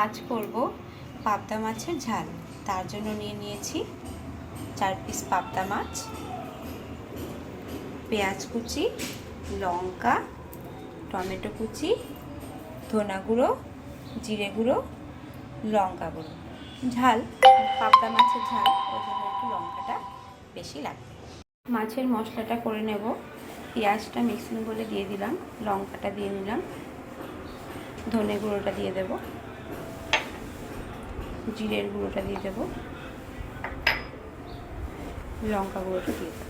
আজ করব পাবদা মাছের ঝাল। তার জন্য নিয়ে নিয়েছি 4 পিস পাবদা মাছ, পেঁয়াজ কুচি, লঙ্কা, টমেটো কুচি, ধনা গুঁড়ো, জিরে গুঁড়ো, লঙ্কা গুঁড়ো। ঝাল, পাবদা মাছের ঝাল, ওই জন্য একটু লঙ্কাটা বেশি লাগবে। মাছের মশলাটা করে নেব। পেঁয়াজটা মিক্সিং বলে দিয়ে দিলাম, লঙ্কাটা দিয়ে নিলাম, ধনে গুঁড়োটা দিয়ে দেব, জিরের গুঁড়োটা দিয়ে দেব, লঙ্কা গুঁড়োটা দিয়ে দেব,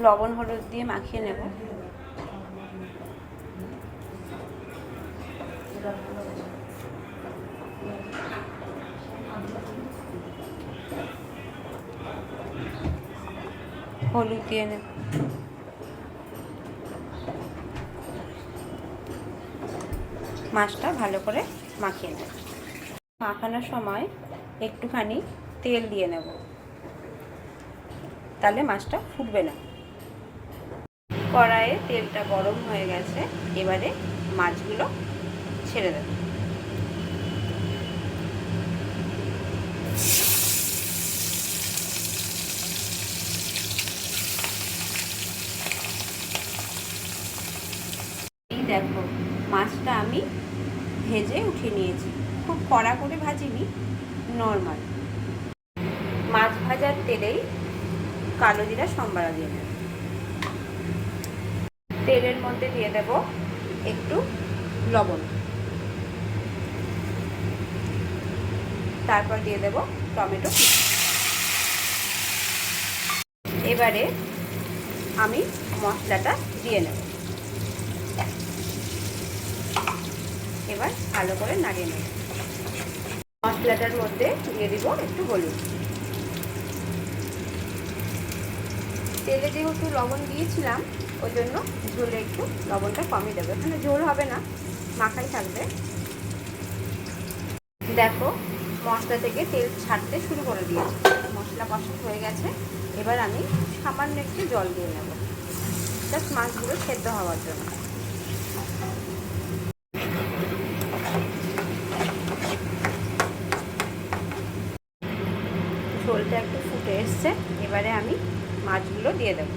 লবণ হলুদ দিয়ে মাখিয়ে নেব। হলুদ দিয়ে নেব, মাছটা ভালো করে মাখিয়ে নেব। মাখানোর সময় একটুখানি তেল দিয়ে নেব, তাহলে মাছটা ফুটবে না। কড়াইয়ে তেলটা গরম হয়ে গেছে, এবারে মাছগুলো ছেড়ে দেব। এই দেখো, মাছটা আমি ভেজে উঠিয়ে নিয়েছি। খুব কড়া করে ভাজিনি, নর্মাল। মাছ ভাজার তেলেই কালো জিরা সম্বারা দিয়ে দেব। তেলের মধ্যে দিয়ে দেব একটু লবণ, তারপর দিয়ে দেব টমেটো। এবারে আমি মশলাটা দিয়ে নেব। এবার ভালো করে নাড়িয়ে নেব। মশলাটার মধ্যে দিয়ে দিব একটু হলুদ। তেলে যেহেতু লবণ দিয়েছিলাম, ওই জন্য ঝোলে একটু লবণটা কমই দেবে। এখানে ঝোল হবে না, মাখাই থাকবে। দেখো, মশলা থেকে তেল ছাড়তে শুরু করে দিয়েছে, মশলা কষা হয়ে গেছে। এবার আমি সামান্য একটু জল দিয়ে নেব, জাস্ট মাছগুলো সেদ্ধ হওয়ার জন্য। ঝোলটা একটু ফুটে এসছে, এবারে আমি মাছগুলো দিয়ে দেবো।